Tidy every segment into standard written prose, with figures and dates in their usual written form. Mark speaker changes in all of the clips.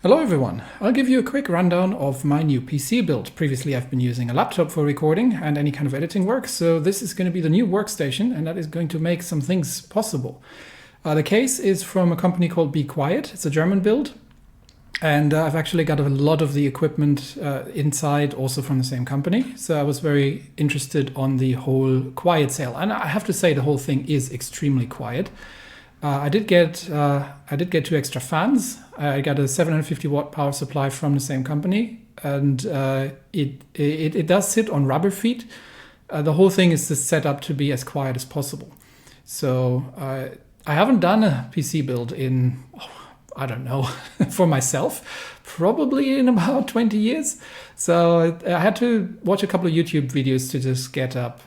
Speaker 1: Hello everyone, I'll give you a quick rundown of my new PC build. Previously I've been using a laptop for recording and any kind of editing work, so this is going to be the new workstation and that is going to make some things possible. The case is from a company called Be Quiet. It's a German build, and I've actually got a lot of the equipment inside also from the same company, so I was very interested on the whole quiet sale, and I have to say the whole thing is extremely quiet. I did get two extra fans. I got a 750 watt power supply from the same company, and it does sit on rubber feet. The whole thing is just set up to be as quiet as possible. So I haven't done a PC build in, I don't know, for myself, probably in about 20 years. So I had to watch a couple of YouTube videos to just get up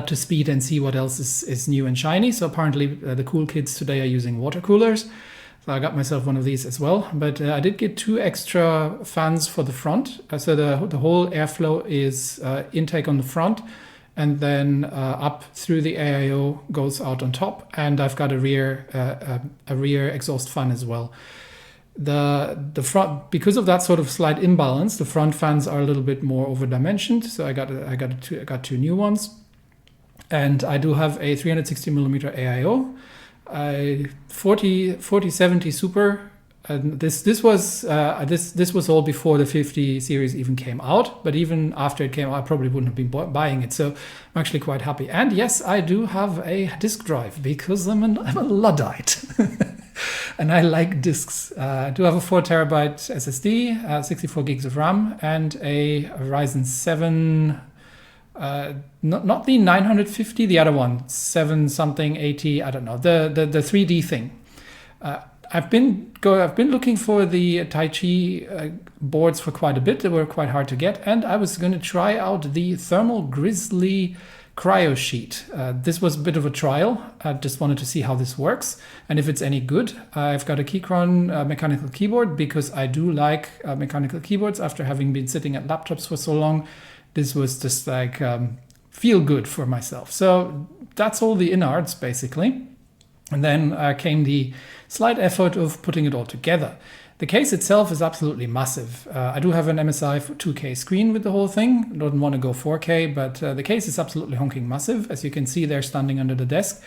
Speaker 1: to speed and see what else is new and shiny. So apparently the cool kids today are using water coolers. So I got myself one of these as well. But I did get two extra fans for the front. So the whole airflow is intake on the front, and then up through the AIO goes out on top. And I've got a rear exhaust fan as well. The front, because of that sort of slight imbalance, the front fans are a little bit more overdimensioned. So I got two new ones. And I do have a 360 millimeter AIO, a 4070 Super. And this was all before the 50 series even came out. But even after it came out, I probably wouldn't have been buying it. So I'm actually quite happy. And yes, I do have a disk drive because I'm a Luddite. And I like disks. I do have a 4 terabyte SSD, 64 gigs of RAM, and a Ryzen 7. Not the 950, the other one, 7 something 80, I don't know, the 3D thing. I've been looking for the Taichi boards for quite a bit. They were quite hard to get, and I was going to try out the Thermal Grizzly Cryo Sheet. This was a bit of a trial. I just wanted to see how this works and if it's any good. I've got a Keychron mechanical keyboard because I do like mechanical keyboards after having been sitting at laptops for so long. This was just like feel good for myself. So that's all the innards basically. And then came the slight effort of putting it all together. The case itself is absolutely massive. I do have an MSI 2K screen with the whole thing. I don't want to go 4K, but the case is absolutely honking massive. As you can see, they're standing under the desk.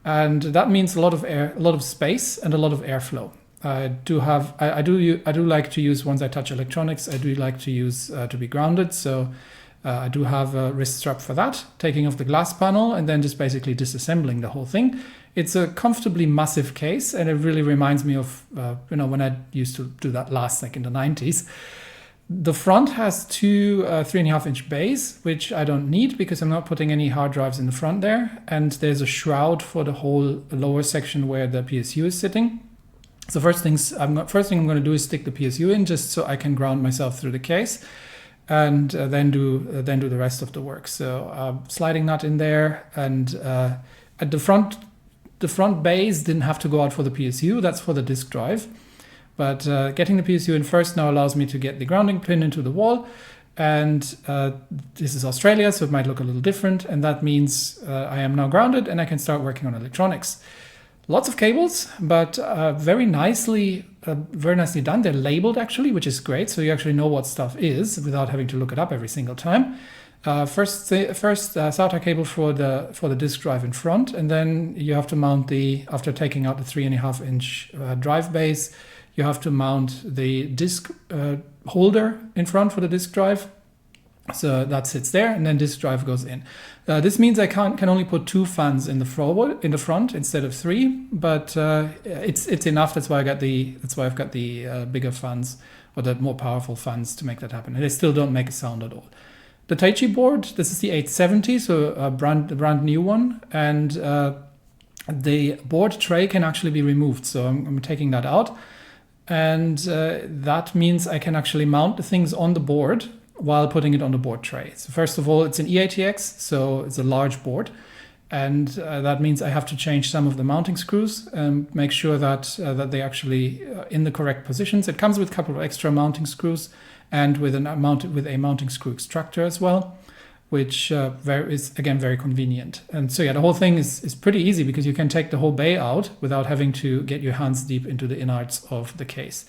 Speaker 1: And that means a lot of air, a lot of space and a lot of airflow. I do like to use, once I touch electronics, I do like to use to be grounded. So I do have a wrist strap for that, taking off the glass panel and then just basically disassembling the whole thing. It's a comfortably massive case, and it really reminds me of when I used to do that last, like in the 90s. The front has two 3.5-inch bays, which I don't need because I'm not putting any hard drives in the front there. And there's a shroud for the whole lower section where the PSU is sitting. So first thing I'm going to do is stick the PSU in just so I can ground myself through the case. And then do the rest of the work. So sliding nut in there, and at the front base didn't have to go out for the PSU. That's for the disk drive. But getting the PSU in first now allows me to get the grounding pin into the wall. And this is Australia, so it might look a little different. And that means I am now grounded and I can start working on electronics. Lots of cables, but very nicely done. They're labeled actually, which is great. So you actually know what stuff is without having to look it up every single time. First SATA cable for the disk drive in front, and then you have to mount after taking out the 3.5-inch drive base, you have to mount the disk holder in front for the disk drive. So that sits there, and then disk drive goes in. This means I can only put 2 fans in the front instead of 3, but it's enough. That's why I've got the bigger fans, or the more powerful fans, to make that happen. And they still don't make a sound at all. The Taichi board, this is the 870, so the brand new one, and the board tray can actually be removed. So I'm taking that out, and that means I can actually mount the things on the board while putting it on the board tray. So first of all, it's an eATX, so it's a large board. And that means I have to change some of the mounting screws and make sure that they're actually in the correct positions. It comes with a couple of extra mounting screws and with a mounting screw extractor as well, which is again very convenient. And so yeah, the whole thing is pretty easy because you can take the whole bay out without having to get your hands deep into the innards of the case.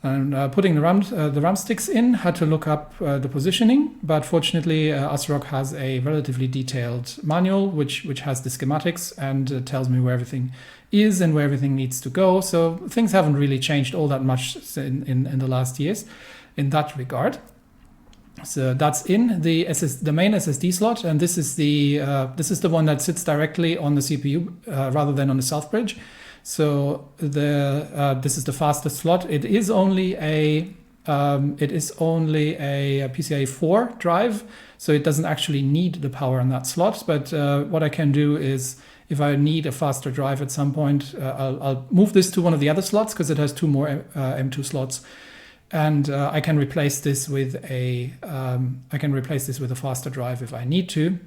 Speaker 1: And putting the RAM sticks in, had to look up the positioning, but fortunately ASRock has a relatively detailed manual which has the schematics and tells me where everything is and where everything needs to go. So things haven't really changed all that much in the last years in that regard. So that's in the main SSD slot, and this is the one that sits directly on the CPU rather than on the south bridge. So this is the fastest slot. It is only a PCIe 4 drive, so it doesn't actually need the power on that slot. But what I can do is, if I need a faster drive at some point, I'll move this to one of the other slots because it has 2 more M2 slots, and I can replace this with a faster drive if I need to.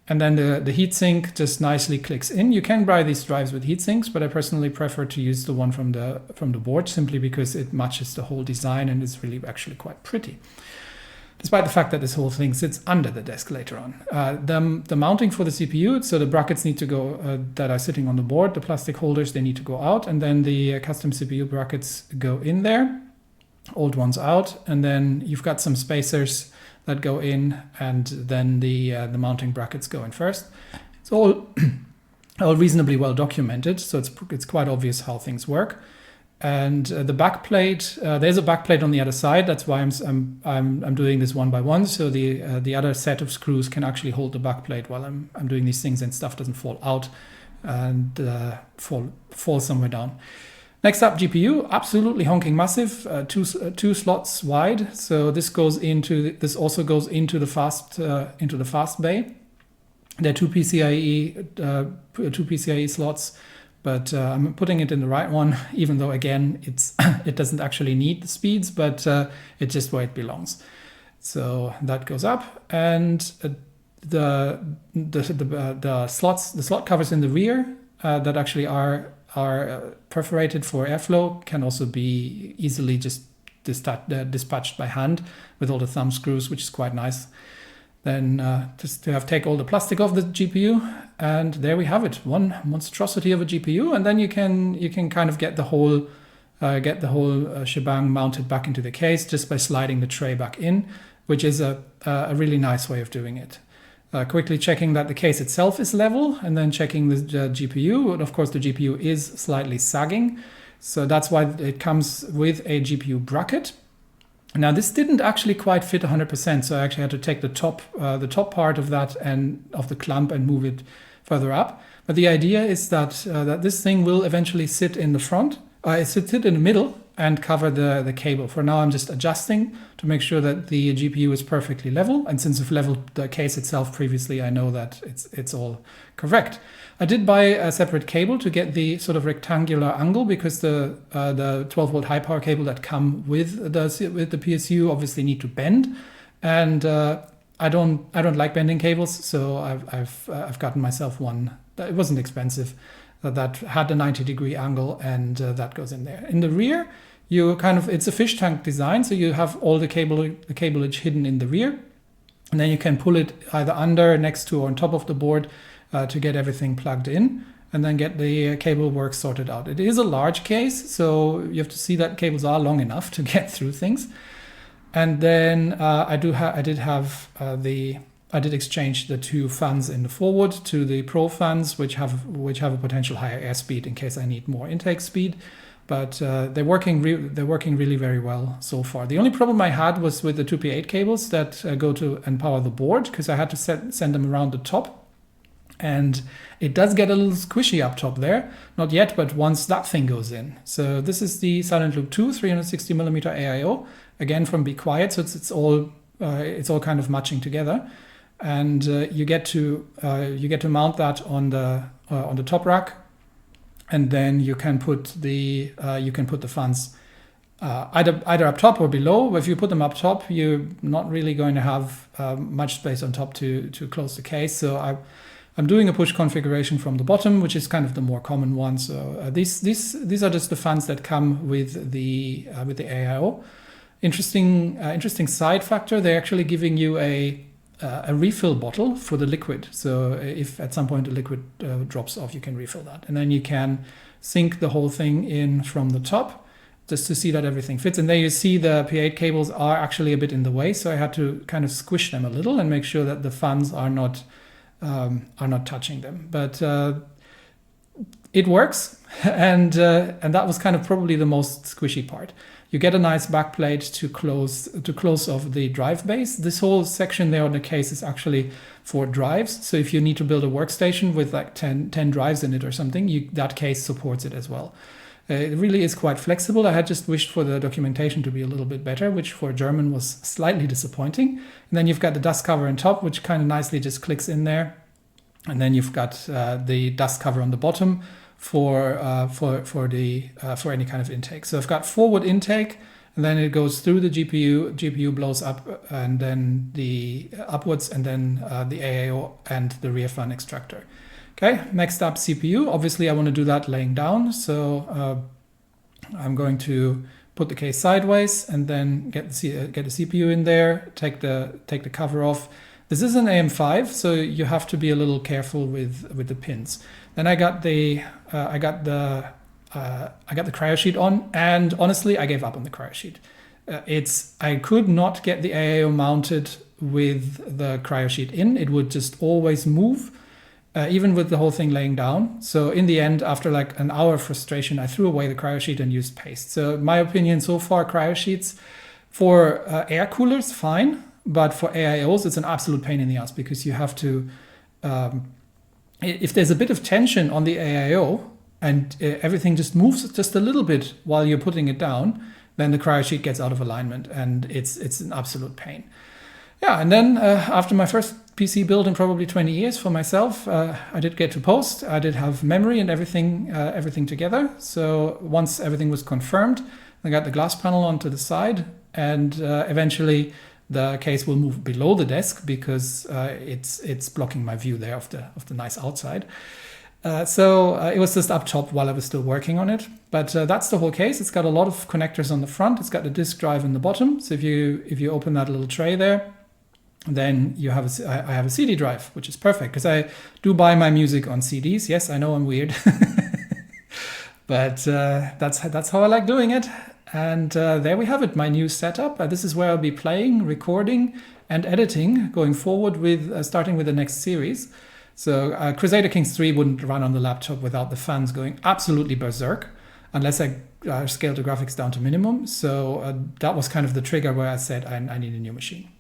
Speaker 1: And then the heatsink just nicely clicks in. You can buy these drives with heatsinks, but I personally prefer to use the one from the board simply because it matches the whole design and is really actually quite pretty. Despite the fact that this whole thing sits under the desk later on. The mounting for the CPU, so the brackets need to go, that are sitting on the board, the plastic holders, they need to go out, and then the custom CPU brackets go in there, old ones out, and then you've got some spacers that go in, and then the mounting brackets go in first. It's all reasonably well documented, so it's quite obvious how things work. And the backplate, there's a backplate on the other side. That's why I'm doing this one by one, so the other set of screws can actually hold the backplate while I'm doing these things, and stuff doesn't fall out and fall somewhere down. Next up, GPU, absolutely honking massive, two slots wide. So this also goes into the fast bay. There are two PCIe slots, but I'm putting it in the right one, even though again it doesn't actually need the speeds, but it's just where it belongs. So that goes up, and the slot covers in the rear that actually are perforated for airflow can also be easily just dispatched by hand with all the thumb screws, which is quite nice. Then just to take all the plastic off the GPU, and there we have it, one monstrosity of a GPU, and then you can kind of get the whole shebang mounted back into the case just by sliding the tray back in, which is a really nice way of doing it. Quickly checking that the case itself is level, and then checking the GPU. And of course, the GPU is slightly sagging, so that's why it comes with a GPU bracket. Now, this didn't actually quite fit 100%, so I actually had to take the top part of that and of the clamp and move it further up. But the idea is that this thing will eventually sit in the front, sit in the middle, and cover the cable. For now, I'm just adjusting to make sure that the GPU is perfectly level. And since I've leveled the case itself previously, I know that it's all correct. I did buy a separate cable to get the sort of rectangular angle, because the 12-volt high power cable that come with the PSU obviously need to bend, and I don't like bending cables, so I've gotten myself one. It wasn't expensive. That had a 90-degree angle, and that goes in there. In the rear, it's a fish tank design, so you have all the cableage hidden in the rear, and then you can pull it either under, next to, or on top of the board to get everything plugged in, and then get the cable work sorted out. It is a large case, so you have to see that cables are long enough to get through things. And then I did exchange the two fans in the forward to the Pro fans, which have a potential higher airspeed in case I need more intake speed. But they're working really very well so far. The only problem I had was with the 2P8 cables that go to and power the board, because I had to send them around the top. And it does get a little squishy up top there. Not yet, but once that thing goes in. So this is the Silent Loop 2 360mm AIO, again from Be Quiet. So it's all kind of matching together. And you get to mount that on the top rack, and then you can put the fans either up top or below. If you put them up top, you're not really going to have much space on top to close the case. So I'm doing a push configuration from the bottom, which is kind of the more common one. So these are just the fans that come with the AIO. Interesting side factor. They're actually giving you a refill bottle for the liquid. So if at some point the liquid drops off, you can refill that. And then you can sink the whole thing in from the top. just to see that everything fits. And there you see the P8 cables are actually a bit in the way, so I had to kind of squish them a little and make sure that the fans are not touching them. But it works, and that was kind of probably the most squishy part. You get a nice backplate to close off the drive base. This whole section there on the case is actually for drives. So if you need to build a workstation with like 10 drives in it or something, that case supports it as well. It really is quite flexible. I had just wished for the documentation to be a little bit better, which for German was slightly disappointing. And then you've got the dust cover on top, which kind of nicely just clicks in there. And then you've got the dust cover on the bottom for any kind of intake. So I've got forward intake, and then it goes through the GPU. GPU blows up, and then the upwards, and then the AAO and the rear fan extractor. Okay, next up CPU. Obviously, I want to do that laying down. So I'm going to put the case sideways and then get the CPU in there. Take the cover off. This is an AM5, so you have to be a little careful with the pins. Then I got the cryo sheet on, and honestly, I gave up on the cryo sheet. I could not get the AAO mounted with the cryo sheet in. It would just always move. Even with the whole thing laying down. So in the end, after like an hour of frustration, I threw away the cryo sheet and used paste. So in my opinion, so far, cryo sheets for air coolers, fine. But for AIOs, it's an absolute pain in the ass, because you have to, if there's a bit of tension on the AIO and everything just moves just a little bit while you're putting it down, then the cryo sheet gets out of alignment, and it's an absolute pain. Yeah, and then after my first PC build in probably 20 years for myself, I did get to post. I did have memory and everything together. So once everything was confirmed, I got the glass panel onto the side, and eventually the case will move below the desk because it's blocking my view there of the nice outside. So it was just up top while I was still working on it. But that's the whole case. It's got a lot of connectors on the front. It's got the disk drive in the bottom. So if you open that little tray there, then I have a CD drive, which is perfect because I do buy my music on CDs. Yes, I know I'm weird, but that's how I like doing it. And there we have it, my new setup. This is where I'll be playing, recording, and editing going forward with starting with the next series. So Crusader Kings 3 wouldn't run on the laptop without the fans going absolutely berserk, unless I scaled the graphics down to minimum. So that was kind of the trigger where I said I need a new machine.